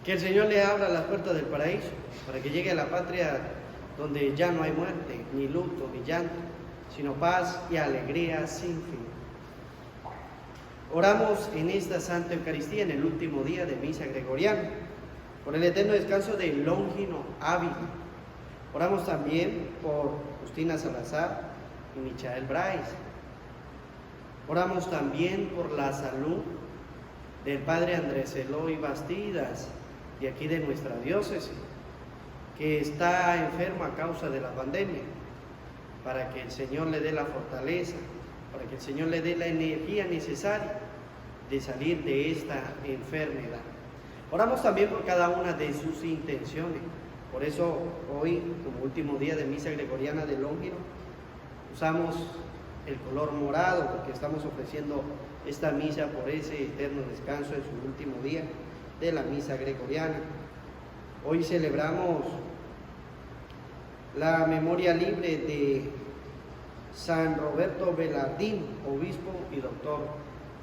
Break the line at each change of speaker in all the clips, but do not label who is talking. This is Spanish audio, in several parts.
Que el Señor le abra las puertas del paraíso para que llegue a la patria donde ya no hay muerte, ni luto, ni llanto, sino paz y alegría sin fin. Oramos en esta Santa Eucaristía, en el último día de Misa Gregoriana, por el eterno descanso de Longino Ávila. Oramos también por Justina Salazar y Michael Bryce. Oramos también por la salud del Padre Andrés Eloy Bastidas, de aquí de nuestra diócesis, que está enfermo a causa de la pandemia, para que el Señor le dé la fortaleza, para que el Señor le dé la energía necesaria de salir de esta enfermedad. Oramos también por cada una de sus intenciones. Por eso hoy, como último día de Misa Gregoriana de Longino, usamos el color morado, porque estamos ofreciendo esta misa por ese eterno descanso en su último día de la Misa Gregoriana. Hoy celebramos la memoria libre de San Roberto Velardín, obispo y doctor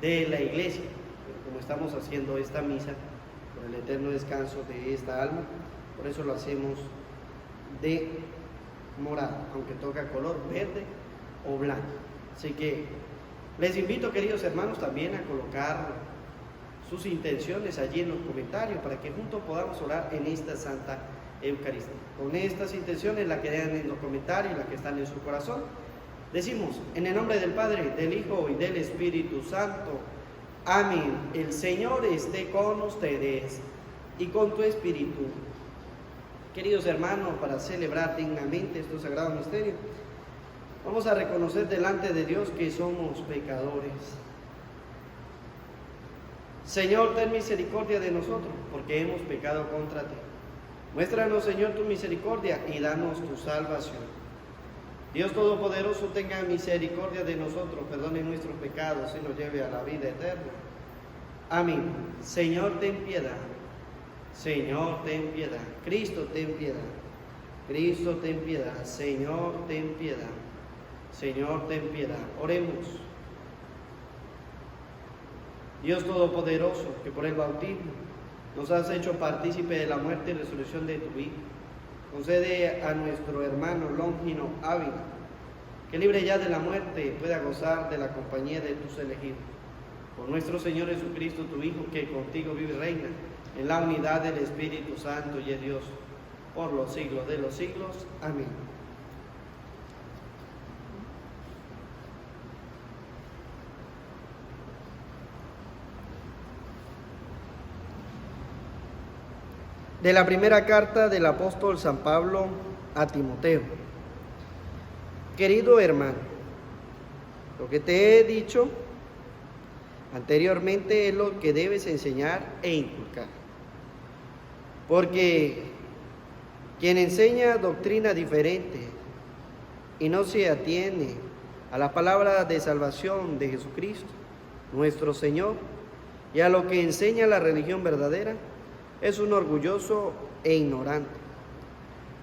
de la Iglesia. Pero como estamos haciendo esta misa por el eterno descanso de esta alma, por eso lo hacemos de morado, aunque toca color verde o blanco. Así que les invito, queridos hermanos, también a colocar sus intenciones allí en los comentarios para que juntos podamos orar en esta Santa Eucaristía. Con estas intenciones, las que dan en los comentarios, las que están en su corazón, decimos, en el nombre del Padre, del Hijo y del Espíritu Santo. Amén. El Señor esté con ustedes y con tu espíritu. Queridos hermanos, para celebrar dignamente estos sagrados misterios, vamos a reconocer delante de Dios que somos pecadores. Señor, ten misericordia de nosotros, porque hemos pecado contra ti. Muéstranos, Señor, tu misericordia y danos tu salvación. Dios Todopoderoso, tenga misericordia de nosotros, perdone nuestros pecados y nos lleve a la vida eterna. Amén. Señor, ten piedad. Señor, ten piedad. Cristo, ten piedad. Cristo, ten piedad. Señor, ten piedad. Señor, ten piedad. Oremos. Dios Todopoderoso, que por el bautismo nos has hecho partícipe de la muerte y resurrección de tu Hijo, concede a nuestro hermano Longino Ávila, que libre ya de la muerte pueda gozar de la compañía de tus elegidos. Por nuestro Señor Jesucristo, tu Hijo, que contigo vive y reina en la unidad del Espíritu Santo y es Dios, por los siglos de los siglos. Amén. De la primera carta del apóstol San Pablo a Timoteo. Querido hermano, lo que te he dicho anteriormente es lo que debes enseñar e inculcar. Porque quien enseña doctrina diferente y no se atiene a la palabra de salvación de Jesucristo, nuestro Señor, y a lo que enseña la religión verdadera, es un orgulloso e ignorante,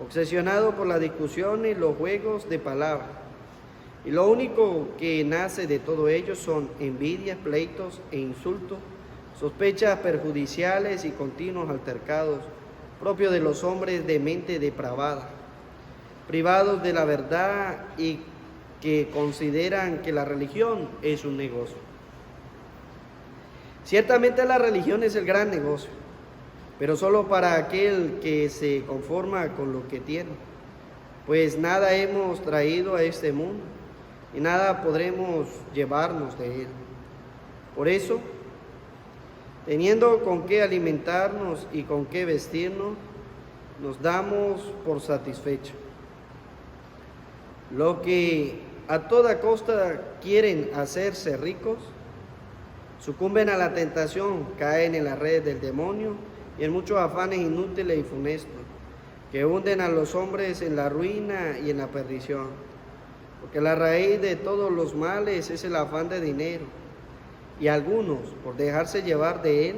obsesionado por la discusión y los juegos de palabras. Y lo único que nace de todo ello son envidias, pleitos e insultos, sospechas perjudiciales y continuos altercados, propios de los hombres de mente depravada, privados de la verdad y que consideran que la religión es un negocio. Ciertamente la religión es el gran negocio, pero solo para aquel que se conforma con lo que tiene, pues nada hemos traído a este mundo y nada podremos llevarnos de él. Por eso, teniendo con qué alimentarnos y con qué vestirnos, nos damos por satisfechos. Los que a toda costa quieren hacerse ricos, sucumben a la tentación, caen en la red del demonio y en muchos afanes inútiles y funestos, que hunden a los hombres en la ruina y en la perdición. Porque la raíz de todos los males es el afán de dinero, y algunos, por dejarse llevar de él,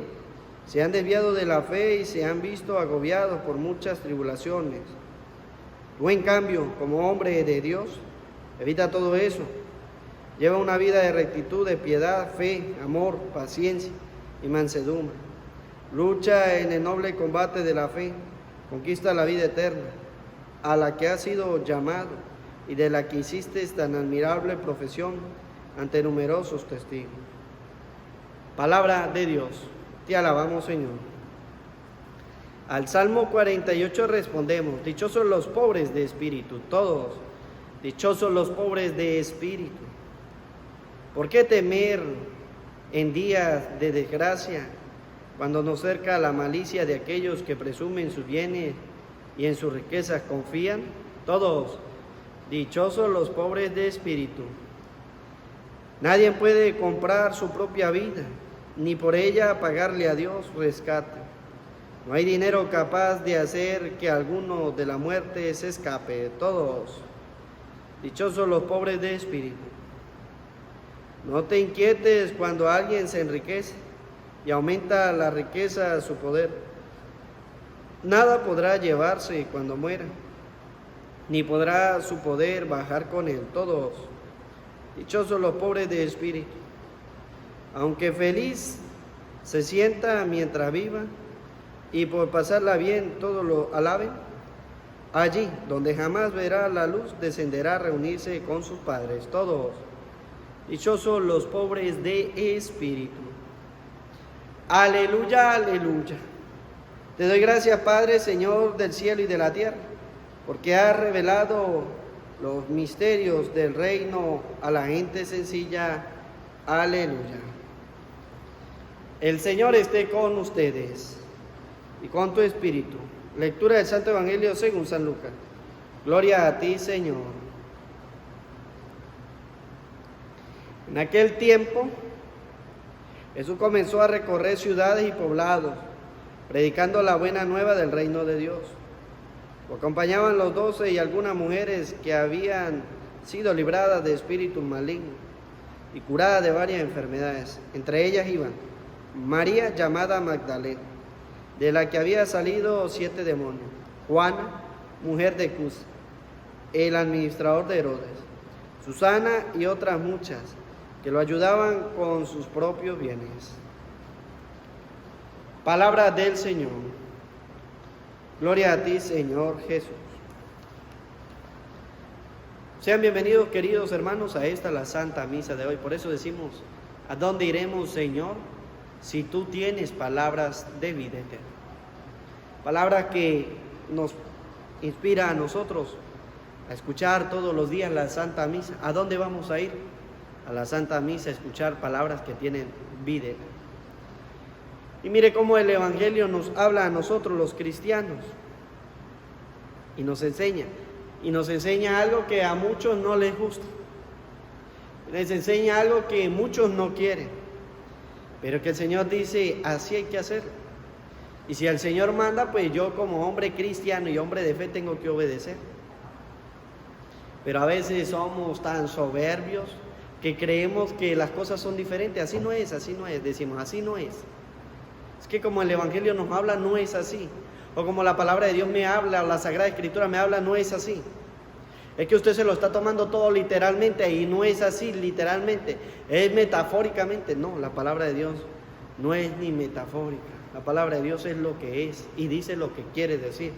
se han desviado de la fe y se han visto agobiados por muchas tribulaciones. Tú, en cambio, como hombre de Dios, evita todo eso. Lleva una vida de rectitud, de piedad, fe, amor, paciencia y mansedumbre. lucha en el noble combate de la fe, conquista la vida eterna, a la que has sido llamado y de la que hiciste tan admirable profesión ante numerosos testigos. Palabra de Dios, te alabamos, Señor. Al Salmo 48 respondemos: dichosos los pobres de espíritu, todos, dichosos los pobres de espíritu. ¿Por qué temer en días de desgracia, cuando nos cerca la malicia de aquellos que presumen sus bienes y en sus riquezas confían? Todos, dichosos los pobres de espíritu. Nadie puede comprar su propia vida, ni por ella pagarle a Dios rescate. No hay dinero capaz de hacer que alguno de la muerte se escape. Todos, dichosos los pobres de espíritu. No te inquietes cuando alguien se enriquece y aumenta la riqueza su poder. Nada podrá llevarse cuando muera, ni podrá su poder bajar con él. Todos, dichosos los pobres de espíritu. Aunque feliz se sienta mientras viva, y por pasarla bien todos lo alaben, allí donde jamás verá la luz descenderá a reunirse con sus padres. Todos, dichosos los pobres de espíritu. Aleluya, aleluya. Te doy gracias, Padre, Señor del cielo y de la tierra, porque has revelado los misterios del reino a la gente sencilla. Aleluya. El Señor esté con ustedes y con tu espíritu. Lectura del Santo Evangelio según San Lucas. Gloria a ti, Señor. En aquel tiempo, Jesús comenzó a recorrer ciudades y poblados, predicando la buena nueva del reino de Dios. Lo acompañaban los 12 y algunas mujeres que habían sido libradas de espíritus malignos y curadas de varias enfermedades. Entre ellas iban María, llamada Magdalena, de la que había salido 7 demonios; Juana, mujer de Cusa, el administrador de Herodes; Susana y otras muchas que lo ayudaban con sus propios bienes. Palabra del Señor. Gloria a ti, Señor Jesús. Sean bienvenidos, queridos hermanos, a esta la Santa Misa de hoy. Por eso decimos: ¿a dónde iremos, Señor, si tú tienes palabras de vida eterna? Palabra que nos inspira a nosotros a escuchar todos los días la Santa Misa. ¿A dónde vamos a ir? A la Santa Misa, a escuchar palabras que tienen vida eterna. Y mire cómo el Evangelio nos habla a nosotros los cristianos y nos enseña algo que a muchos no les gusta, les enseña algo que muchos no quieren, pero que el Señor dice: así hay que hacerlo. Y si el Señor manda, pues yo como hombre cristiano y hombre de fe tengo que obedecer. Pero a veces somos tan soberbios que creemos que las cosas son diferentes. Así no es, decimos, así no es. Es que como el Evangelio nos habla, no es así. O como la palabra de Dios me habla, o la Sagrada Escritura me habla, no es así. Es que usted se lo está tomando todo literalmente, y no es así literalmente, es metafóricamente. No, la palabra de Dios no es ni metafórica. La palabra de Dios es lo que es y dice lo que quiere decir.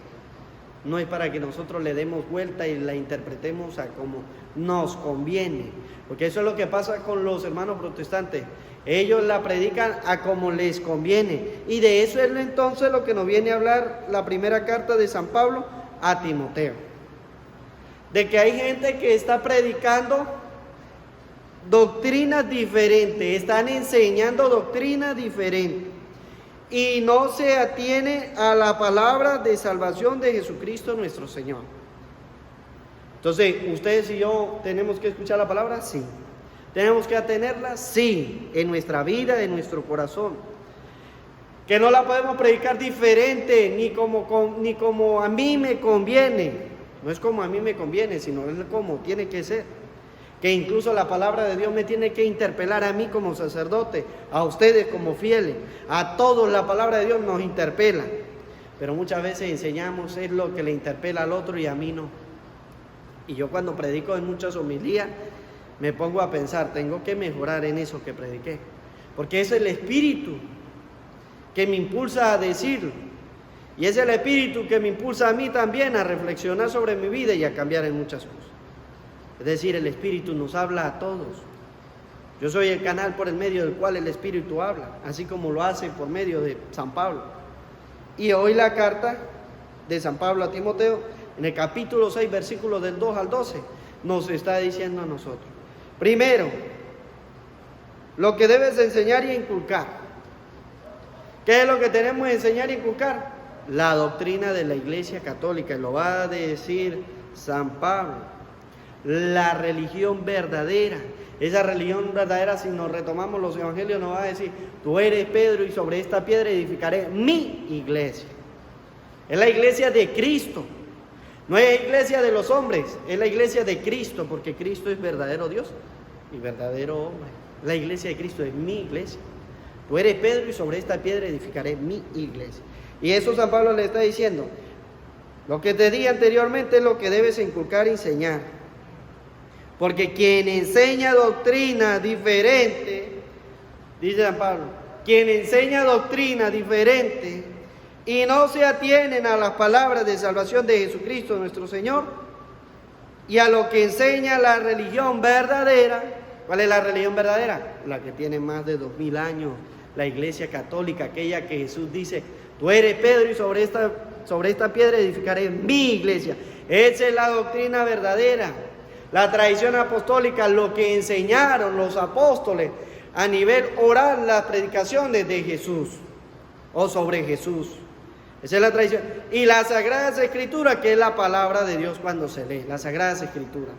No es para que nosotros le demos vuelta y la interpretemos a como nos conviene, porque eso es lo que pasa con los hermanos protestantes. Ellos la predican a como les conviene, y de eso es entonces lo que nos viene a hablar la primera carta de San Pablo a Timoteo, de que hay gente que está predicando doctrinas diferentes, están enseñando doctrinas diferentes y no se atiene a la palabra de salvación de Jesucristo nuestro Señor. Entonces, ustedes y yo tenemos que escuchar la palabra, sí. ¿Tenemos que atenerla? Sí, en nuestra vida, en nuestro corazón. Que no la podemos predicar diferente, ni como a mí me conviene. No es como a mí me conviene, sino es como tiene que ser. Que incluso la palabra de Dios me tiene que interpelar a mí como sacerdote, a ustedes como fieles, a todos la palabra de Dios nos interpela. Pero muchas veces enseñamos es lo que le interpela al otro y a mí no. Y yo cuando predico en muchas homilías, me pongo a pensar, tengo que mejorar en eso que prediqué, porque es el Espíritu que me impulsa a decirlo. Y es el Espíritu que me impulsa a mí también a reflexionar sobre mi vida y a cambiar en muchas cosas. Es decir, el Espíritu nos habla a todos. Yo soy el canal por el medio del cual el Espíritu habla, así como lo hace por medio de San Pablo. Y hoy la carta de San Pablo a Timoteo, en el capítulo 6, versículos del 2 al 12, nos está diciendo a nosotros. Primero, lo que debes enseñar y inculcar. ¿Qué es lo que tenemos que enseñar y inculcar? La doctrina de la Iglesia Católica, lo va a decir San Pablo. La religión verdadera. Esa religión verdadera, si nos retomamos los evangelios, nos va a decir: tú eres Pedro y sobre esta piedra edificaré mi iglesia. Es la iglesia de Cristo. No es iglesia de los hombres, es la iglesia de Cristo, porque Cristo es verdadero Dios y verdadero hombre. La iglesia de Cristo es mi iglesia. Tú eres Pedro y sobre esta piedra edificaré mi iglesia. Y eso San Pablo le está diciendo: lo que te di anteriormente es lo que debes inculcar y enseñar. Porque quien enseña doctrina diferente, dice San Pablo, quien enseña doctrina diferente y no se atienen a las palabras de salvación de Jesucristo nuestro Señor y a lo que enseña la religión verdadera. ¿Cuál es la religión verdadera? La que tiene más de 2000 años, la Iglesia Católica, aquella que Jesús dice: tú eres Pedro y sobre esta piedra edificaré mi iglesia. Esa es la doctrina verdadera. La tradición apostólica, lo que enseñaron los apóstoles a nivel oral, las predicaciones de Jesús o sobre Jesús. Esa es la tradición. Y las Sagradas Escrituras, que es la palabra de Dios cuando se lee, las Sagradas Escrituras.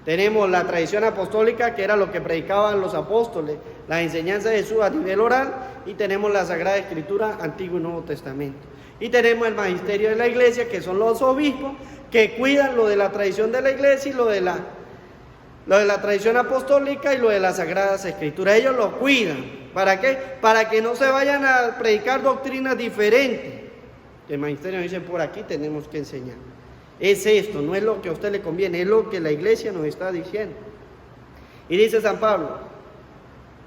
Tenemos la tradición apostólica, que era lo que predicaban los apóstoles, la enseñanza de Jesús a nivel oral, y tenemos la Sagrada Escritura, Antiguo y Nuevo Testamento. Y tenemos el magisterio de la iglesia, que son los obispos, que cuidan lo de la tradición de la iglesia y lo de la tradición apostólica y lo de las Sagradas Escrituras. Ellos lo cuidan. ¿Para qué? Para que no se vayan a predicar doctrinas diferentes. El magisterio dice: por aquí tenemos que enseñar. Es esto, no es lo que a usted le conviene, es lo que la iglesia nos está diciendo. Y dice San Pablo: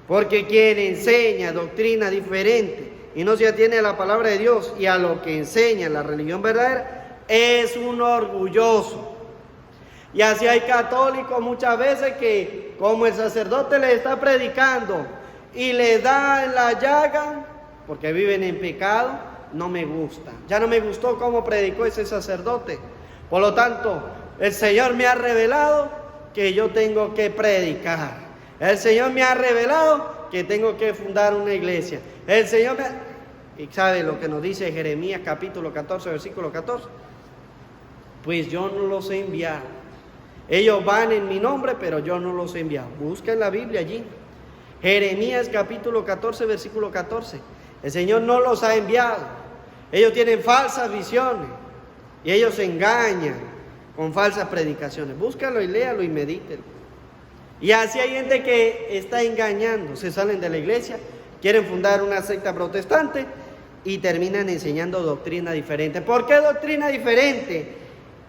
porque quien enseña doctrina diferente y no se atiene a la palabra de Dios y a lo que enseña la religión verdadera, es un orgulloso. Y así hay católicos muchas veces que, como el sacerdote les está predicando y les da en la llaga, porque viven en pecado, no me gusta. Ya no me gustó cómo predicó ese sacerdote. Por lo tanto, el Señor me ha revelado que yo tengo que predicar. El Señor me ha revelado que tengo que fundar una iglesia. El Señor ¿Y sabe lo que nos dice Jeremías capítulo 14, versículo 14? Pues yo no los he enviado. Ellos van en mi nombre, pero yo no los he enviado. Busca en la Biblia allí. Jeremías capítulo 14, versículo 14. El Señor no los ha enviado. Ellos tienen falsas visiones. Y ellos se engañan con falsas predicaciones. Búscalo y léalo y medítelo. Y así hay gente que está engañando. Se salen de la iglesia, quieren fundar una secta protestante y terminan enseñando doctrina diferente. ¿Por qué doctrina diferente?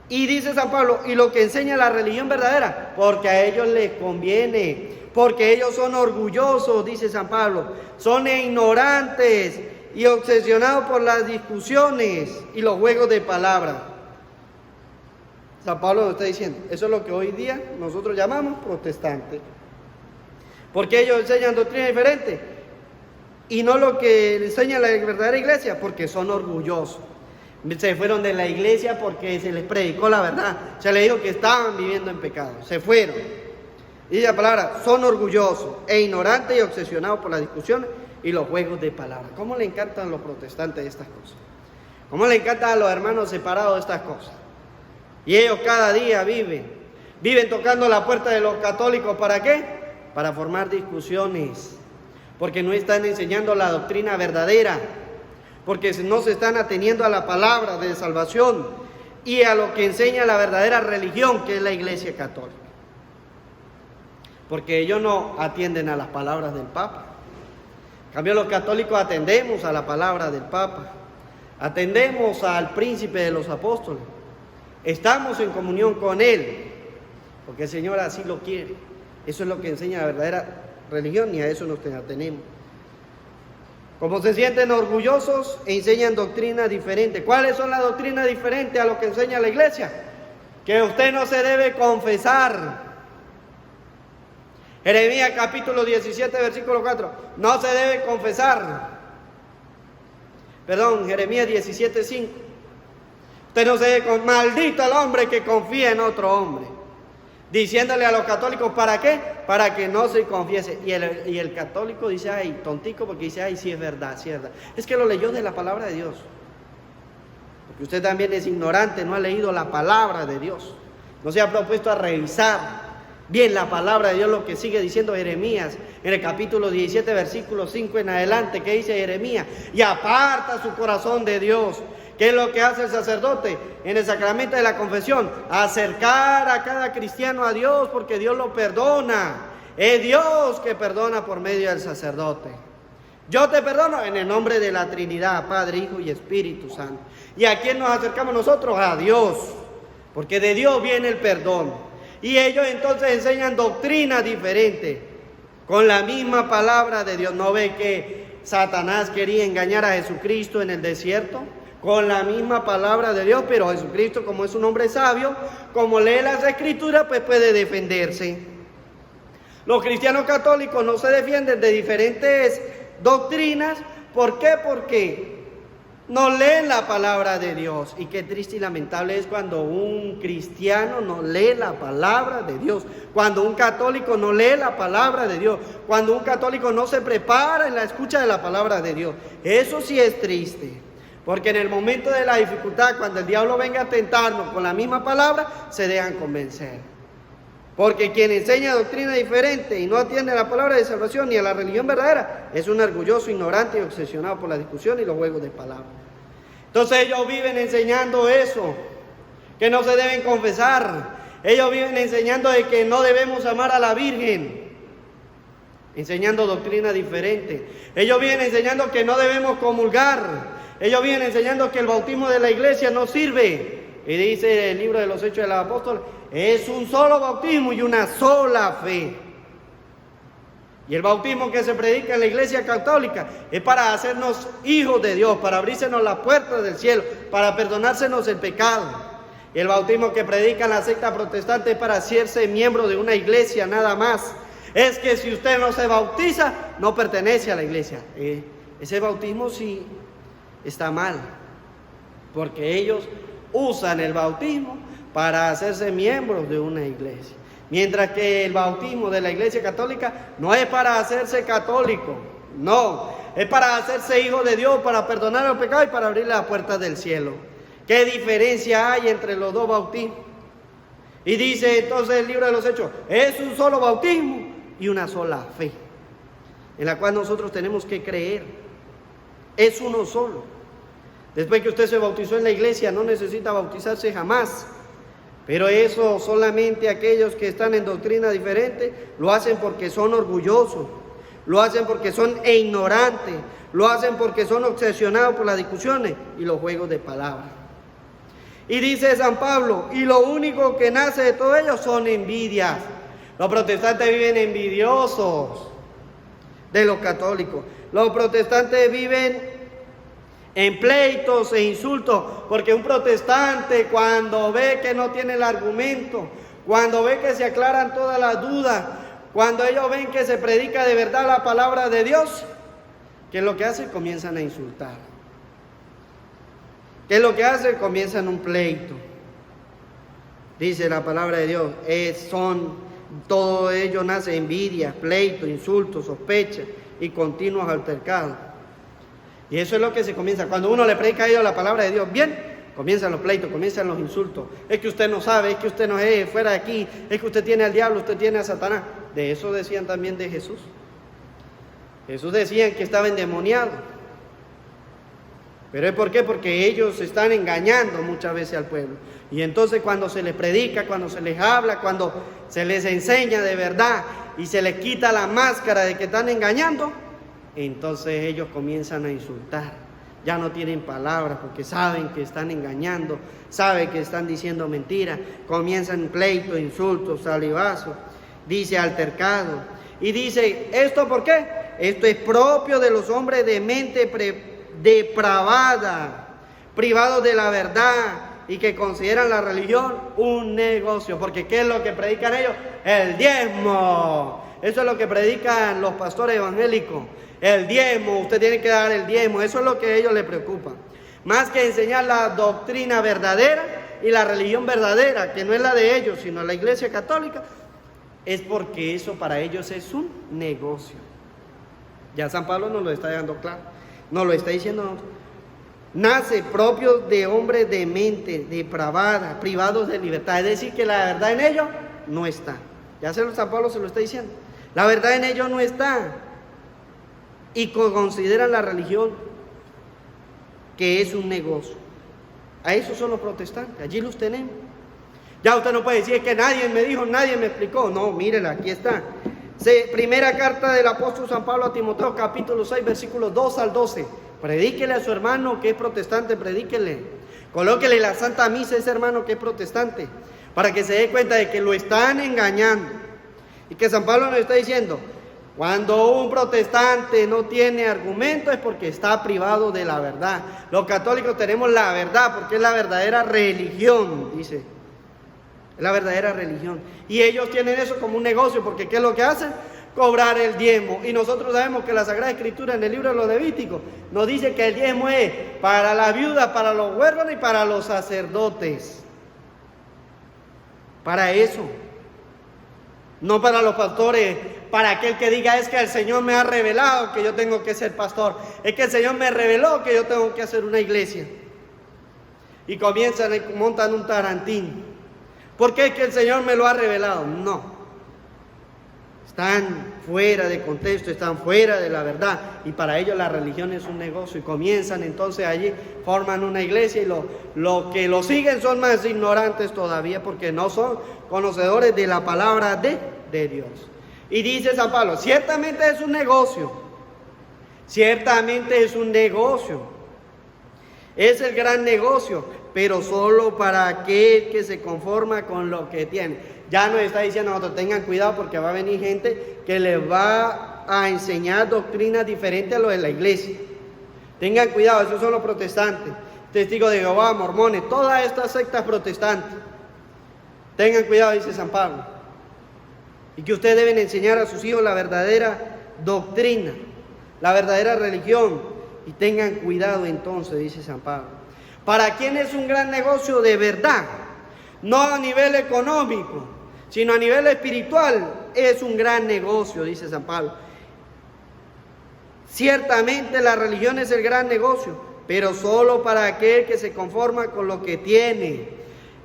Y dice San Pablo: y lo que enseña la religión verdadera, porque a ellos les conviene, porque ellos son orgullosos, dice San Pablo, son ignorantes y obsesionados por las discusiones y los juegos de palabras. San Pablo nos está diciendo, eso es lo que hoy día nosotros llamamos protestantes, porque ellos enseñan doctrina diferente y no lo que enseña la verdadera iglesia, porque son orgullosos. Se fueron de la iglesia porque se les predicó la verdad, se les dijo que estaban viviendo en pecado, se fueron. Dice la palabra: son orgullosos e ignorantes y obsesionados por las discusiones y los juegos de palabras. ¿Cómo le encantan a los protestantes estas cosas? ¿Cómo le encantan a los hermanos separados estas cosas? Y ellos cada día viven tocando la puerta de los católicos. ¿Para qué? Para formar discusiones, porque no están enseñando la doctrina verdadera, porque no se están ateniendo a la palabra de salvación y a lo que enseña la verdadera religión, que es la Iglesia Católica. Porque ellos no atienden a las palabras del Papa. En cambio, los católicos atendemos a la palabra del Papa, atendemos al príncipe de los apóstoles, estamos en comunión con Él, porque el Señor así lo quiere. Eso es lo que enseña la verdadera religión y a eso nos atenemos. Como se sienten orgullosos, enseñan doctrina diferente. ¿Cuáles son las doctrinas diferentes a lo que enseña la iglesia? Que usted no se debe confesar. Jeremías capítulo 17, versículo 4. No se debe confesar. Perdón, Jeremías 17, 5. Usted no se debe maldito el hombre que confía en otro hombre. Diciéndole a los católicos, ¿para qué? Para que no se confiese. Y el católico dice, ay, tontico, porque dice, ay, sí es verdad, sí es verdad. Es que lo leyó de la palabra de Dios. Porque usted también es ignorante, no ha leído la palabra de Dios. No se ha propuesto a revisar bien la palabra de Dios, lo que sigue diciendo Jeremías en el capítulo 17, versículo 5 en adelante, que dice Jeremías, y aparta su corazón de Dios. ¿Qué es lo que hace el sacerdote en el sacramento de la confesión? Acercar a cada cristiano a Dios, porque Dios lo perdona. Es Dios que perdona por medio del sacerdote. Yo te perdono en el nombre de la Trinidad, Padre, Hijo y Espíritu Santo. ¿Y a quién nos acercamos nosotros? A Dios, porque de Dios viene el perdón. Y ellos entonces enseñan doctrina diferente, con la misma palabra de Dios. ¿No ve que Satanás quería engañar a Jesucristo en el desierto? Con la misma palabra de Dios, pero Jesucristo, como es un hombre sabio, como lee las Escrituras, pues puede defenderse. Los cristianos católicos no se defienden de diferentes doctrinas. ¿Por qué? Porque no leen la palabra de Dios. Y qué triste y lamentable es cuando un cristiano no lee la palabra de Dios, cuando un católico no lee la palabra de Dios, cuando un católico no se prepara en la escucha de la palabra de Dios. Eso sí es triste. Porque en el momento de la dificultad, cuando el diablo venga a tentarnos con la misma palabra, se dejan convencer. Porque quien enseña doctrina diferente y no atiende a la palabra de salvación ni a la religión verdadera, es un orgulloso, ignorante y obsesionado por la discusión y los juegos de palabras. Entonces ellos viven enseñando eso, que no se deben confesar. Ellos viven enseñando de que no debemos amar a la Virgen, enseñando doctrina diferente. Ellos viven enseñando que no debemos comulgar. Ellos vienen enseñando que el bautismo de la iglesia no sirve. Y dice el libro de los Hechos de los Apóstoles, es un solo bautismo y una sola fe. Y el bautismo que se predica en la iglesia católica es para hacernos hijos de Dios, para abrírsenos las puertas del cielo, para perdonársenos el pecado. Y el bautismo que predica la secta protestante es para hacerse miembro de una iglesia nada más. Es que si usted no se bautiza, no pertenece a la iglesia. Ese bautismo sí está mal, porque ellos usan el bautismo para hacerse miembros de una iglesia. Mientras que el bautismo de la iglesia católica no es para hacerse católico, no, es para hacerse hijo de Dios, para perdonar el pecado y para abrir las puertas del cielo. ¿Qué diferencia hay entre los dos bautismos? Y dice entonces el libro de los Hechos, es un solo bautismo y una sola fe, en la cual nosotros tenemos que creer. Es uno solo. Después que usted se bautizó en la iglesia, no necesita bautizarse jamás. Pero eso solamente aquellos que están en doctrina diferente lo hacen porque son orgullosos, lo hacen porque son ignorantes, lo hacen porque son obsesionados por las discusiones y los juegos de palabras. Y dice San Pablo, y lo único que nace de todo ello son envidias. Los protestantes viven envidiosos de los católicos. Los protestantes viven en pleitos e insultos, porque un protestante cuando ve que no tiene el argumento, cuando ve que se aclaran todas las dudas, cuando ellos ven que se predica de verdad la palabra de Dios, ¿qué es lo que hace? Comienzan a insultar. ¿Qué es lo que hace? Comienzan un pleito. Dice la palabra de Dios, todo ello nace envidia, pleito, insultos, sospecha y continuos altercados. Y eso es lo que se comienza. Cuando uno le predica a ellos la palabra de Dios, bien, comienzan los pleitos, comienzan los insultos. Es que usted no sabe, es que usted no es fuera de aquí, es que usted tiene al diablo, usted tiene a Satanás. De eso decían también de Jesús. Jesús decían que estaba endemoniado. ¿Pero es por qué? Porque ellos están engañando muchas veces al pueblo. Y entonces cuando se les predica, cuando se les habla, cuando se les enseña de verdad y se les quita la máscara de que están engañando, entonces ellos comienzan a insultar. Ya no tienen palabras porque saben que están engañando, saben que están diciendo mentiras. Comienzan pleitos, insultos, salivazos, dice altercado. Y dice, ¿esto por qué? Esto es propio de los hombres de mente depravada, privados de la verdad y que consideran la religión un negocio. Porque ¿qué es lo que predican ellos? El diezmo. Eso es lo que predican los pastores evangélicos. El diezmo, usted tiene que dar el diezmo. Eso es lo que a ellos les preocupa. Más que enseñar la doctrina verdadera y la religión verdadera, que no es la de ellos, sino la Iglesia Católica, es porque eso para ellos es un negocio. Ya San Pablo nos lo está dejando claro, nos lo está diciendo. Nace propio de hombres de mente depravada, privados de libertad. Es decir, que la verdad en ellos no está. Ya San Pablo se lo está diciendo. La verdad en ellos no está. Y consideran la religión que es un negocio. A esos son los protestantes, allí los tenemos. Ya usted no puede decir que nadie me dijo, nadie me explicó. No, mírela, aquí está. Primera carta del apóstol San Pablo a Timoteo, capítulo 6, versículos 2 al 12. Predíquele a su hermano que es protestante, predíquele. Colóquele la Santa Misa a ese hermano que es protestante, para que se dé cuenta de que lo están engañando. Y que San Pablo nos está diciendo, cuando un protestante no tiene argumento es porque está privado de la verdad. Los católicos tenemos la verdad porque es la verdadera religión, dice. Es la verdadera religión. Y ellos tienen eso como un negocio, porque ¿qué es lo que hacen? Cobrar el diezmo. Y nosotros sabemos que la Sagrada Escritura en el libro de los Levíticos nos dice que el diezmo es para la viuda, para los huérfanos y para los sacerdotes. Para eso. No para los pastores, para aquel que diga es que el Señor me ha revelado que yo tengo que ser pastor. Es que el Señor me reveló que yo tengo que hacer una iglesia. Y comienzan y montan un tarantín. ¿Por qué? Es que el Señor me lo ha revelado. No. Están fuera de contexto, están fuera de la verdad. Y para ellos la religión es un negocio. Y comienzan entonces allí, forman una iglesia. Y los que lo siguen son más ignorantes todavía, porque no son conocedores de la palabra de Dios. Y dice San Pablo, ciertamente es un negocio. Ciertamente es un negocio. Es el gran negocio, pero solo para aquel que se conforma con lo que tiene. Ya nos está diciendo a nosotros, tengan cuidado porque va a venir gente que les va a enseñar doctrinas diferentes a lo de la iglesia. Tengan cuidado, esos son los protestantes, testigos de Jehová, mormones, todas estas sectas protestantes. Tengan cuidado, dice San Pablo. Y que ustedes deben enseñar a sus hijos la verdadera doctrina, la verdadera religión. Y tengan cuidado entonces, dice San Pablo. ¿Para quién es un gran negocio de verdad? No a nivel económico, sino a nivel espiritual. Es un gran negocio, dice San Pablo. Ciertamente la religión es el gran negocio, pero solo para aquel que se conforma con lo que tiene.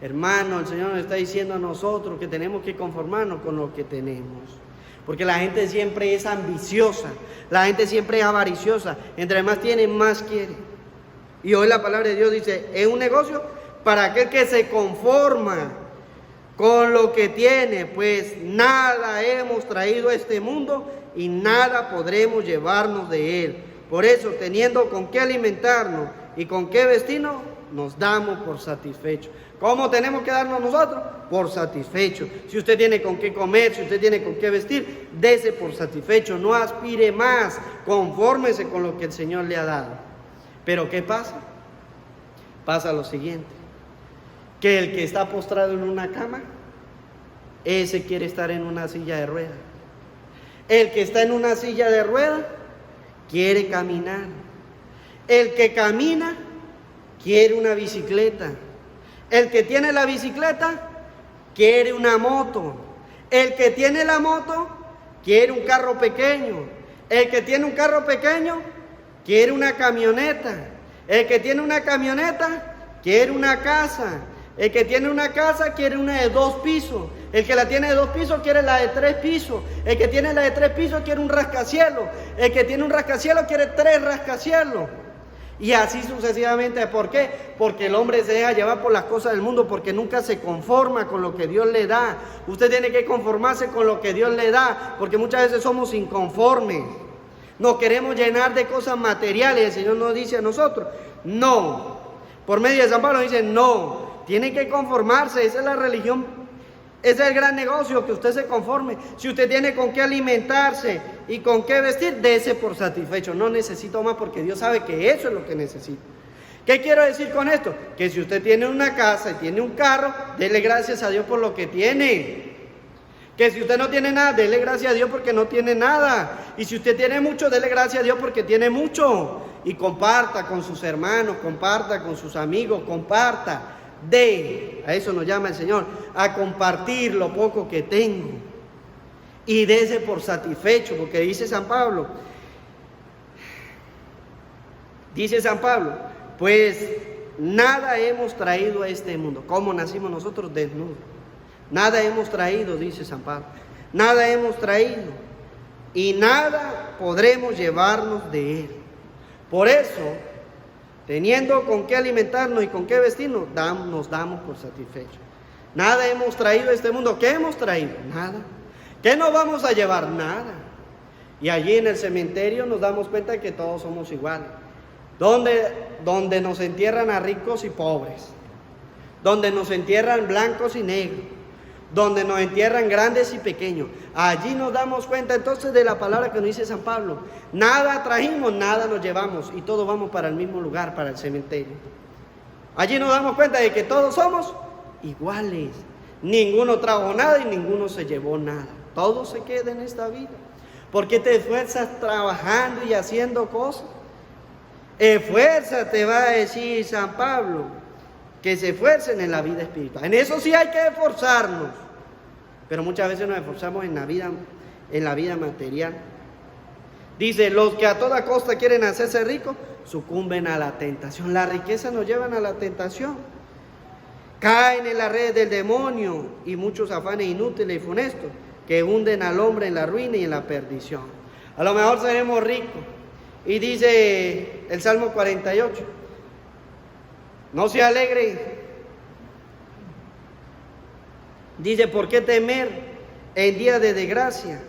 Hermano, el Señor nos está diciendo a nosotros que tenemos que conformarnos con lo que tenemos. Porque la gente siempre es ambiciosa, la gente siempre es avariciosa. Entre más tiene, más quiere. Y hoy la palabra de Dios dice, es un negocio para aquel que se conforma con lo que tiene, pues nada hemos traído a este mundo y nada podremos llevarnos de él. Por eso, teniendo con qué alimentarnos y con qué vestirnos, nos damos por satisfechos. ¿Cómo tenemos que darnos nosotros? Por satisfechos. Si usted tiene con qué comer, si usted tiene con qué vestir, dese por satisfecho. No aspire más, confórmese con lo que el Señor le ha dado. Pero ¿qué pasa? Pasa lo siguiente, que el que está postrado en una cama, ese quiere estar en una silla de ruedas. El que está en una silla de ruedas quiere caminar. El que camina quiere una bicicleta. El que tiene la bicicleta quiere una moto. El que tiene la moto quiere un carro pequeño. El que tiene un carro pequeño quiere una camioneta. El que tiene una camioneta quiere una casa. El que tiene una casa quiere una de 2 pisos. El que la tiene de 2 pisos quiere la de 3 pisos. El que tiene la de 3 pisos quiere un rascacielos. El que tiene un rascacielos quiere 3 rascacielos. Y así sucesivamente. ¿Por qué? Porque el hombre se deja llevar por las cosas del mundo, porque nunca se conforma con lo que Dios le da. Usted tiene que conformarse con lo que Dios le da, porque muchas veces somos inconformes. Nos queremos llenar de cosas materiales. El Señor nos dice a nosotros, no. Por medio de San Pablo dice, no. Tiene que conformarse. Esa es la religión Ese es el gran negocio, que usted se conforme. Si usted tiene con qué alimentarse y con qué vestir, dése por satisfecho. No necesito más, porque Dios sabe que eso es lo que necesito. ¿Qué quiero decir con esto? Que si usted tiene una casa y tiene un carro, dele gracias a Dios por lo que tiene. Que si usted no tiene nada, dele gracias a Dios porque no tiene nada. Y si usted tiene mucho, dele gracias a Dios porque tiene mucho. Y comparta con sus hermanos, comparta con sus amigos, comparta. A eso nos llama el Señor, a compartir lo poco que tengo. Y dése por satisfecho, porque dice San Pablo, pues nada hemos traído a este mundo. ¿Cómo nacimos nosotros? Desnudos. Nada hemos traído, dice San Pablo. Nada hemos traído. Y nada podremos llevarnos de él. Por eso, teniendo con qué alimentarnos y con qué vestirnos, nos damos por satisfechos. Nada hemos traído a este mundo. ¿Qué hemos traído? Nada. ¿Qué nos vamos a llevar? Nada. Y allí en el cementerio nos damos cuenta de que todos somos iguales. Donde nos entierran a ricos y pobres. Donde nos entierran blancos y negros. Donde nos entierran grandes y pequeños. Allí nos damos cuenta entonces de la palabra que nos dice San Pablo. Nada trajimos, nada nos llevamos, y todos vamos para el mismo lugar, para el cementerio. Allí nos damos cuenta de que todos somos iguales. Ninguno trajo nada y ninguno se llevó nada. Todo se queda en esta vida. ¿Por qué te esfuerzas trabajando y haciendo cosas? Esfuérzate, va a decir San Pablo, que se esfuercen en la vida espiritual. En eso sí hay que esforzarnos, pero muchas veces nos esforzamos en la vida material. Dice, los que a toda costa quieren hacerse ricos, sucumben a la tentación. La riqueza nos llevan a la tentación. Caen en las redes del demonio y muchos afanes inútiles y funestos que hunden al hombre en la ruina y en la perdición. A lo mejor seremos ricos. Y dice el Salmo 48, no se alegre. Dice, ¿por qué temer en día de desgracia?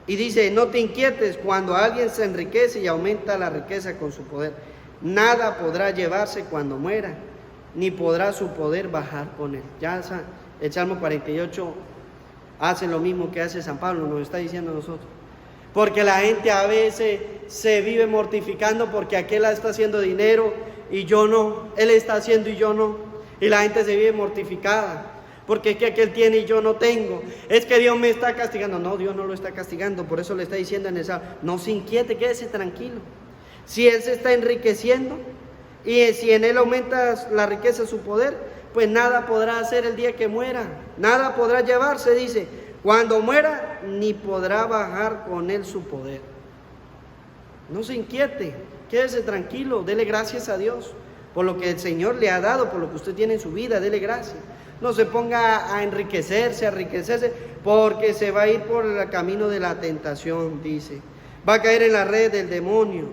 Y dice, no te inquietes cuando alguien se enriquece y aumenta la riqueza con su poder. Nada podrá llevarse cuando muera, ni podrá su poder bajar con él. Ya el Salmo 48 hace lo mismo que hace San Pablo, nos está diciendo a nosotros. Porque la gente a veces se vive mortificando porque aquel está haciendo dinero y yo no, él está haciendo y yo no. Y la gente se vive mortificada porque es que aquel tiene y yo no tengo. Es que Dios me está castigando. No, Dios no lo está castigando. Por eso le está diciendo en el Salmo, no se inquiete, quédese tranquilo. Si él se está enriqueciendo y si en él aumenta la riqueza su poder, pues nada podrá hacer el día que muera. Nada podrá llevarse, dice. Cuando muera, ni podrá bajar con él su poder. No se inquiete, quédese tranquilo, dele gracias a Dios por lo que el Señor le ha dado, por lo que usted tiene en su vida, dele gracias. No se ponga a enriquecerse, porque se va a ir por el camino de la tentación, dice. Va a caer en la red del demonio,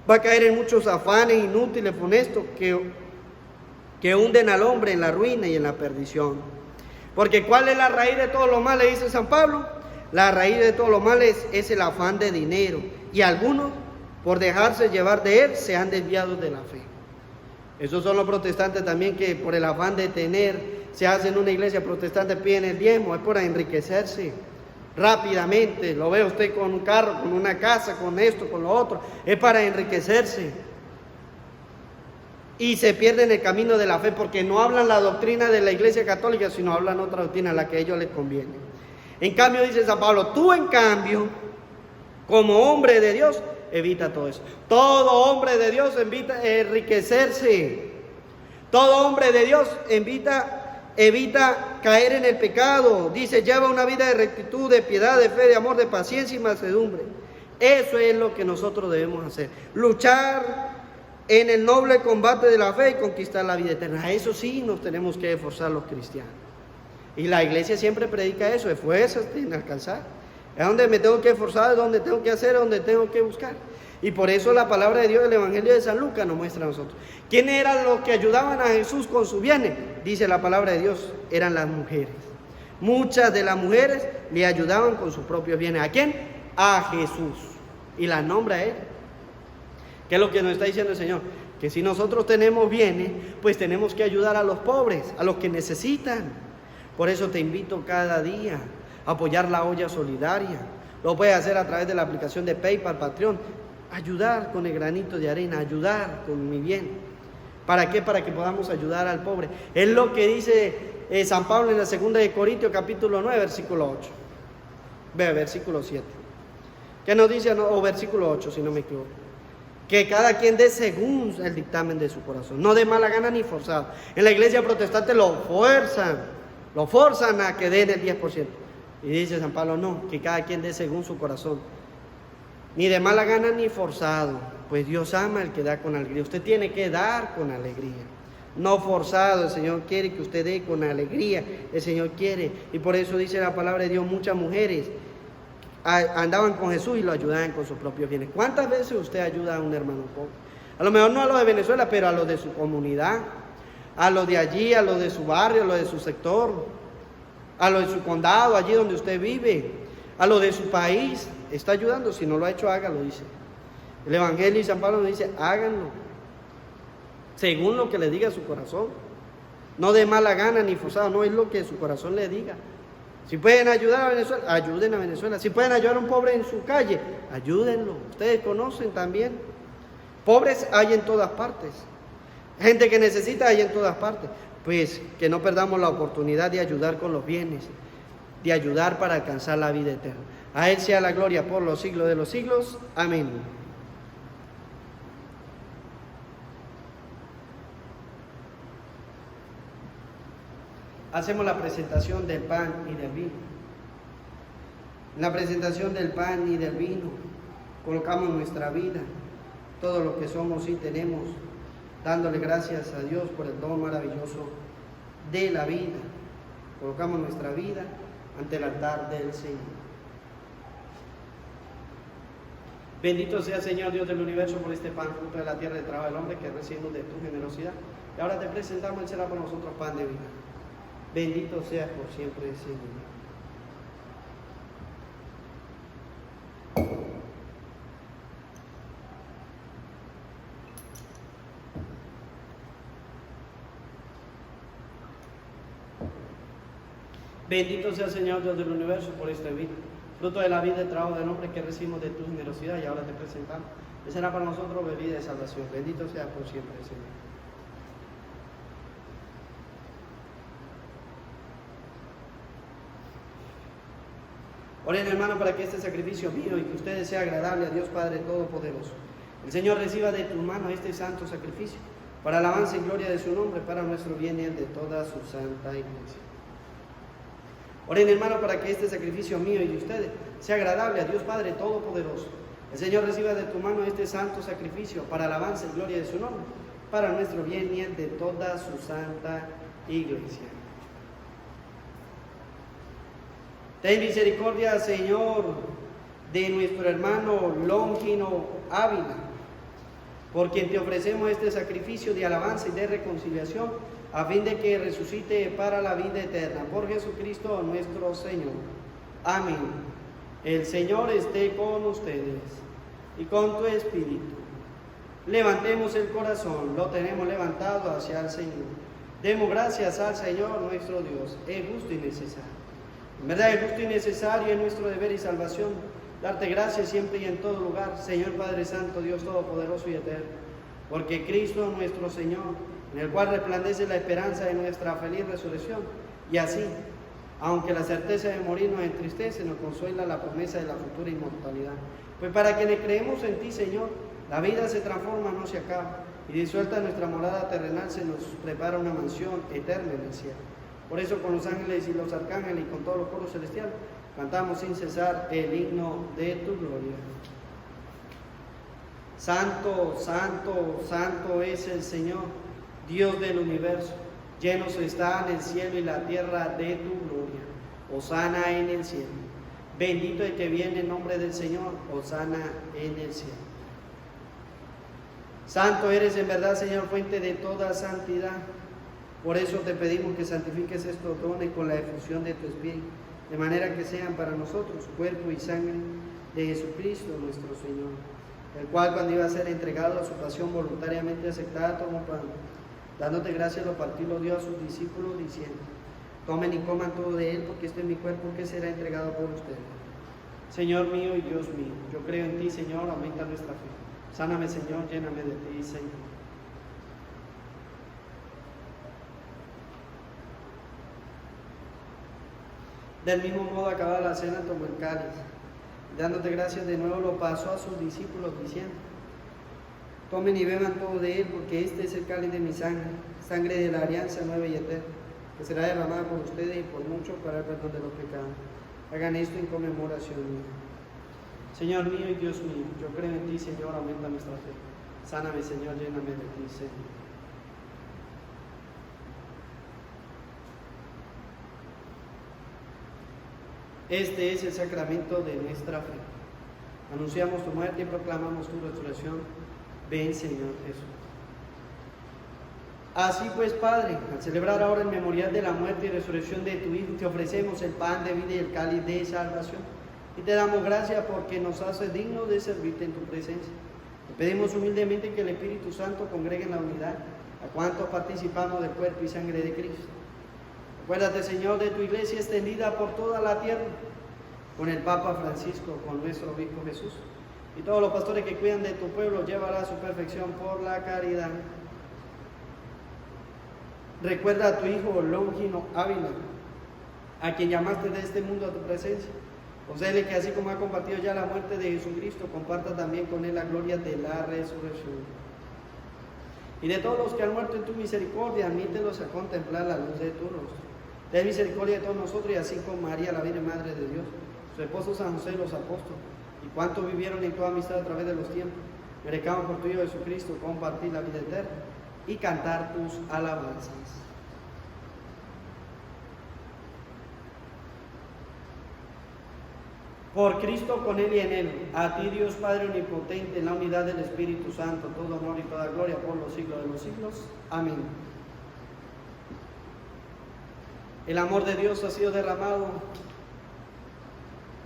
va a caer en muchos afanes inútiles, funestos, que hunden al hombre en la ruina y en la perdición. Porque ¿cuál es la raíz de todos los males? Dice San Pablo. La raíz de todos los males es el afán de dinero. Y algunos, por dejarse llevar de él, se han desviado de la fe. Esos son los protestantes también que por el afán de tener, se hacen una iglesia protestante, piden el diezmo, es por enriquecerse rápidamente. Lo ve usted con un carro, con una casa, con esto, con lo otro. Es para enriquecerse. Y se pierden el camino de la fe porque no hablan la doctrina de la Iglesia Católica, sino hablan otra doctrina, la que a ellos les conviene. En cambio, dice San Pablo, tú en cambio, como hombre de Dios, evita todo eso. Todo hombre de Dios evita enriquecerse. Todo hombre de Dios evita caer en el pecado. Dice, lleva una vida de rectitud, de piedad, de fe, de amor, de paciencia y mansedumbre. Eso es lo que nosotros debemos hacer. Luchar en el noble combate de la fe y conquistar la vida eterna. A eso sí nos tenemos que esforzar los cristianos. Y la iglesia siempre predica eso, esfuérzate en alcanzar. Es donde me tengo que esforzar, es donde tengo que hacer, es donde tengo que buscar. Y por eso la palabra de Dios, el Evangelio de San Lucas nos muestra a nosotros. ¿Quiénes eran los que ayudaban a Jesús con sus bienes? Dice la palabra de Dios, eran las mujeres. Muchas de las mujeres le ayudaban con sus propios bienes. ¿A quién? A Jesús. Y la nombra a él. ¿Qué es lo que nos está diciendo el Señor? Que si nosotros tenemos bienes, pues tenemos que ayudar a los pobres, a los que necesitan. Por eso te invito cada día a apoyar la olla solidaria. Lo puedes hacer a través de la aplicación de PayPal, Patreon. Ayudar con el granito de arena, ayudar con mi bien. ¿Para qué? Para que podamos ayudar al pobre. Es lo que dice San Pablo en la segunda de Corintios, capítulo 9, versículo 8. Versículo 7. ¿Qué nos dice? O versículo 8, si no me equivoco. Que cada quien dé según el dictamen de su corazón. No de mala gana ni forzado. En la iglesia protestante lo forzan a que den el 10%. Y dice San Pablo, no, que cada quien dé según su corazón. Ni de mala gana ni forzado, pues Dios ama al que da con alegría. Usted tiene que dar con alegría, no forzado. El Señor quiere que usted dé con alegría, el Señor quiere. Y por eso dice la palabra de Dios, muchas mujeres andaban con Jesús y lo ayudaban con sus propios bienes. ¿Cuántas veces usted ayuda a un hermano pobre? A lo mejor no a los de Venezuela, pero a los de su comunidad, a los de allí, a los de su barrio, a los de su sector, a los de su condado, allí donde usted vive, a los de su país. Está ayudando. Si no lo ha hecho, hágalo, dice el Evangelio. Y San Pablo nos dice, háganlo según lo que le diga su corazón, no de mala gana ni forzado, no, es lo que su corazón le diga. Si pueden ayudar a Venezuela, ayuden a Venezuela. Si pueden ayudar a un pobre en su calle, ayúdenlo. Ustedes conocen también. Pobres hay en todas partes. Gente que necesita hay en todas partes. Pues que no perdamos la oportunidad de ayudar con los bienes, de ayudar para alcanzar la vida eterna. A Él sea la gloria por los siglos de los siglos. Amén. Hacemos la presentación del pan y del vino. En la presentación del pan y del vino colocamos nuestra vida, todo lo que somos y tenemos, dándole gracias a Dios por el don maravilloso de la vida. Colocamos nuestra vida ante el altar del Señor. Bendito sea, Señor Dios del universo, por este pan, fruto de la tierra del trabajo del hombre, que recibimos de tu generosidad. Y ahora te presentamos, Él será por nosotros pan de vida. Bendito seas por siempre, Señor. Bendito sea, Señor Dios del universo, por este vino, fruto de la vida y trabajo del hombre, que recibimos de tu generosidad. Y ahora te presentamos. Él será para nosotros bebida de salvación. Bendito sea por siempre, Señor. Oren, hermano, para que este sacrificio mío y que ustedes sea agradable a Dios Padre Todopoderoso. El Señor reciba de tu mano este santo sacrificio, para alabanza y gloria de su nombre, para nuestro bien y el de toda su santa iglesia. Oren, hermano, para que este sacrificio mío y de ustedes sea agradable a Dios Padre Todopoderoso. El Señor reciba de tu mano este santo sacrificio, para alabanza y gloria de su nombre, para nuestro bien y el de toda su santa iglesia. Ten misericordia, Señor, de nuestro hermano Longino Ávila, por quien te ofrecemos este sacrificio de alabanza y de reconciliación, a fin de que resucite para la vida eterna. Por Jesucristo nuestro Señor. Amén. El Señor esté con ustedes y con tu espíritu. Levantemos el corazón, lo tenemos levantado hacia el Señor. Demos gracias al Señor nuestro Dios. Es justo y necesario. En verdad es justo y necesario, es nuestro deber y salvación darte gracias siempre y en todo lugar, Señor Padre Santo, Dios Todopoderoso y Eterno, porque Cristo nuestro Señor, en el cual resplandece la esperanza de nuestra feliz resurrección, y así, aunque la certeza de morir nos entristece, nos consuela la promesa de la futura inmortalidad. Pues para quienes creemos en ti, Señor, la vida se transforma, no se acaba, y disuelta nuestra morada terrenal se nos prepara una mansión eterna en el cielo. Por eso con los ángeles y los arcángeles y con todos los coros celestiales cantamos sin cesar el himno de tu gloria. Santo, santo, santo es el Señor, Dios del universo. Llenos están el cielo y la tierra de tu gloria. Hosana en el cielo. Bendito el que viene en nombre del Señor. Hosana en el cielo. Santo eres en verdad, Señor, fuente de toda santidad. Por eso te pedimos que santifiques estos dones con la efusión de tu Espíritu, de manera que sean para nosotros cuerpo y sangre de Jesucristo nuestro Señor, el cual cuando iba a ser entregado a su pasión voluntariamente aceptada tomó pan, dándote gracias lo partió, lo dio a sus discípulos diciendo: Tomen y coman todo de él, porque este es mi cuerpo que será entregado por ustedes. Señor mío y Dios mío, yo creo en ti, Señor, aumenta nuestra fe. Sáname, Señor, lléname de ti, Señor. Del mismo modo, acabada la cena, tomó el cáliz. Dándote gracias de nuevo, lo pasó a sus discípulos, diciendo: tomen y beban todo de él, porque este es el cáliz de mi sangre, sangre de la alianza nueva y eterna, que será derramada por ustedes y por muchos para el perdón de los pecados. Hagan esto en conmemoración mía. Señor mío y Dios mío, yo creo en ti, Señor, aumenta nuestra fe. Sáname, Señor, lléname de ti, Señor. Este es el sacramento de nuestra fe. Anunciamos tu muerte y proclamamos tu resurrección. Ven, Señor Jesús. Así pues, Padre, al celebrar ahora el memorial de la muerte y resurrección de tu Hijo, te ofrecemos el pan de vida y el cáliz de salvación. Y te damos gracias porque nos haces dignos de servirte en tu presencia. Te pedimos humildemente que el Espíritu Santo congregue en la unidad a cuantos participamos del cuerpo y sangre de Cristo. Acuérdate, Señor, de tu iglesia extendida por toda la tierra, con el Papa Francisco, con nuestro Obispo Jesús, y todos los pastores que cuidan de tu pueblo, llévala a su perfección por la caridad. Recuerda a tu Hijo Longino Ávila, a quien llamaste de este mundo a tu presencia. Concédele que así como ha compartido ya la muerte de Jesucristo, comparta también con él la gloria de la resurrección. Y de todos los que han muerto en tu misericordia, admítelos a contemplar la luz de tu rostro. Ten misericordia de todos nosotros, y así como María, la Virgen Madre de Dios, su esposo San José, los apóstoles, y cuantos vivieron en toda amistad a través de los tiempos, merezcamos por tu Hijo Jesucristo compartir la vida eterna y cantar tus alabanzas. Por Cristo, con Él y en Él, a ti Dios Padre Omnipotente, en la unidad del Espíritu Santo, todo honor y toda gloria por los siglos de los siglos. Amén. El amor de Dios ha sido derramado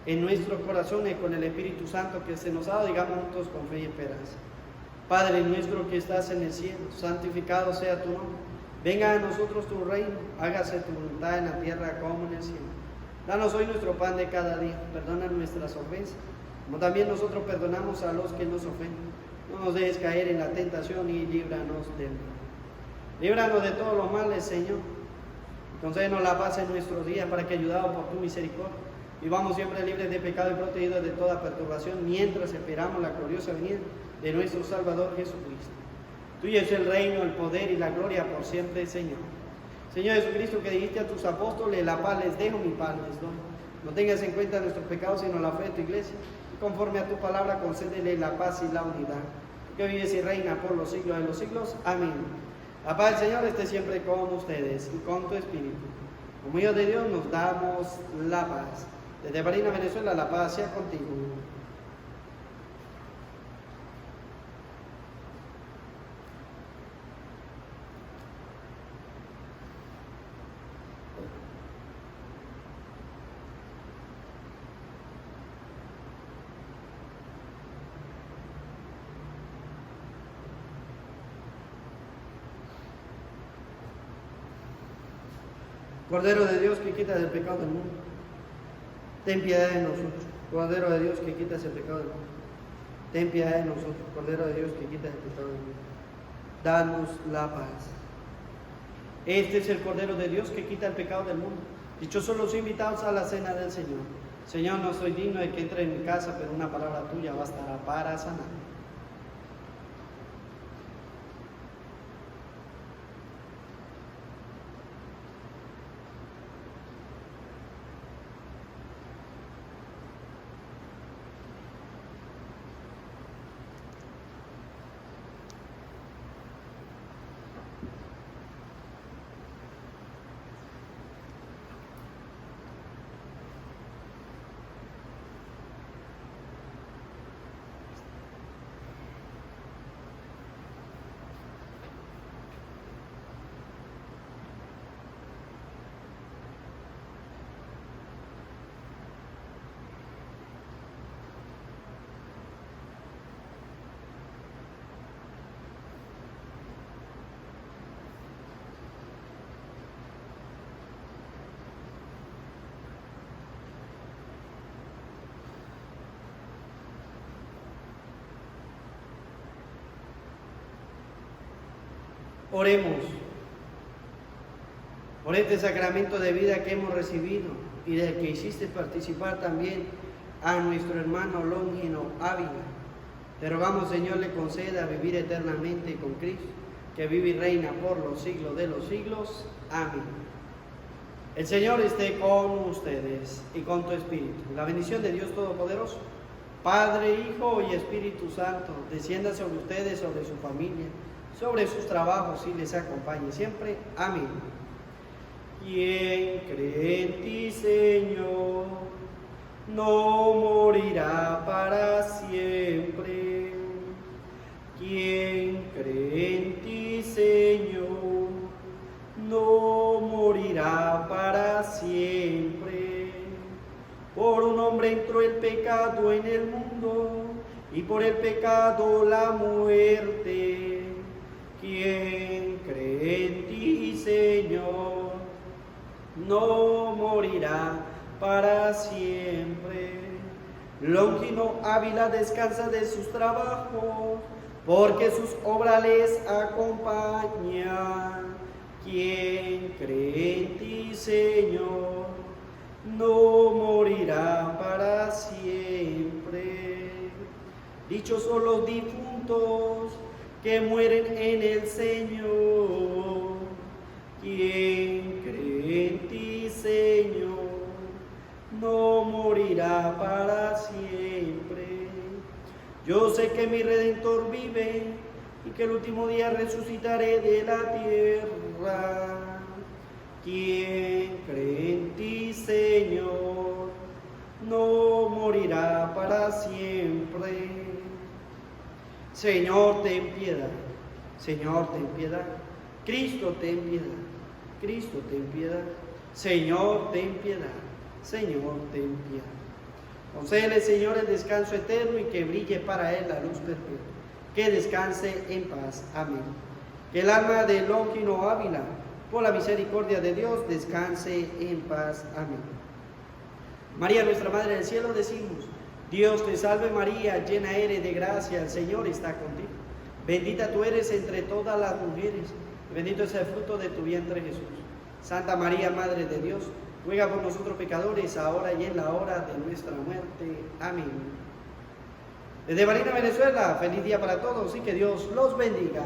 en nuestros corazones con el Espíritu Santo que se nos ha dado, digamos juntos con fe y esperanza. Padre nuestro que estás en el cielo, santificado sea tu nombre. Venga a nosotros tu reino, hágase tu voluntad en la tierra como en el cielo. Danos hoy nuestro pan de cada día, perdona nuestras ofensas, como también nosotros perdonamos a los que nos ofenden. No nos dejes caer en la tentación y líbranos del mal. Líbranos de todos los males, Señor. Concédenos la paz en nuestros días, para que, ayudados por tu misericordia, vivamos siempre libres de pecado y protegidos de toda perturbación, mientras esperamos la gloriosa venida de nuestro Salvador Jesucristo. Tuyo es el reino, el poder y la gloria por siempre, Señor. Señor Jesucristo, que dijiste a tus apóstoles: la paz les dejo, mi paz les doy. No tengas en cuenta nuestros pecados, sino la fe de tu iglesia. Y conforme a tu palabra, concédele la paz y la unidad. Que vives y reina por los siglos de los siglos. Amén. La paz del Señor esté siempre con ustedes y con tu espíritu. Como hijos de Dios nos damos la paz. Desde Barinas, Venezuela, la paz sea contigo. Cordero de Dios, que quitas el pecado del mundo, ten piedad de nosotros. Cordero de Dios, que quitas el pecado del mundo, ten piedad de nosotros. Cordero de Dios, que quitas el pecado del mundo, danos la paz. Este es el Cordero de Dios que quita el pecado del mundo. Dichosos los invitados a la cena del Señor. Señor, no soy digno de que entre en mi casa, pero una palabra tuya bastará para sanar. Oremos por este sacramento de vida que hemos recibido y del que hiciste participar también a nuestro hermano Longino Ávila. Te rogamos, Señor, le conceda vivir eternamente con Cristo, que vive y reina por los siglos de los siglos. Amén. El Señor esté con ustedes y con tu espíritu. La bendición de Dios Todopoderoso, Padre, Hijo y Espíritu Santo, descienda sobre ustedes, sobre su familia, sobre sus trabajos y les acompañe siempre. Amén. Quien cree en ti, Señor, no morirá para siempre. Quien cree en ti, Señor, no morirá para siempre. Por un hombre entró el pecado en el mundo, y por el pecado la muerte. Quien cree en ti, Señor, no morirá para siempre. Longino Ávila descansa de sus trabajos, porque sus obras les acompañan. Quien cree en ti, Señor, no morirá para siempre. Dichosos los difuntos que mueren en el Señor. Quien cree en ti, Señor, no morirá para siempre. Yo sé que mi Redentor vive y que el último día resucitaré de la tierra. Quien cree en ti, Señor, no morirá para siempre. Señor, ten piedad. Señor, ten piedad. Cristo, ten piedad. Cristo, ten piedad. Señor, ten piedad. Señor, ten piedad. Concédele, Señor, el descanso eterno y que brille para él la luz perpetua. Que descanse en paz. Amén. Que el alma de Longino Ávila, por la misericordia de Dios, descanse en paz. Amén. María, nuestra Madre del Cielo, decimos: Dios te salve María, llena eres de gracia, el Señor está contigo. Bendita tú eres entre todas las mujeres, bendito es el fruto de tu vientre Jesús. Santa María, Madre de Dios, ruega por nosotros pecadores, ahora y en la hora de nuestra muerte. Amén. Desde Marina, Venezuela, feliz día para todos y que Dios los bendiga.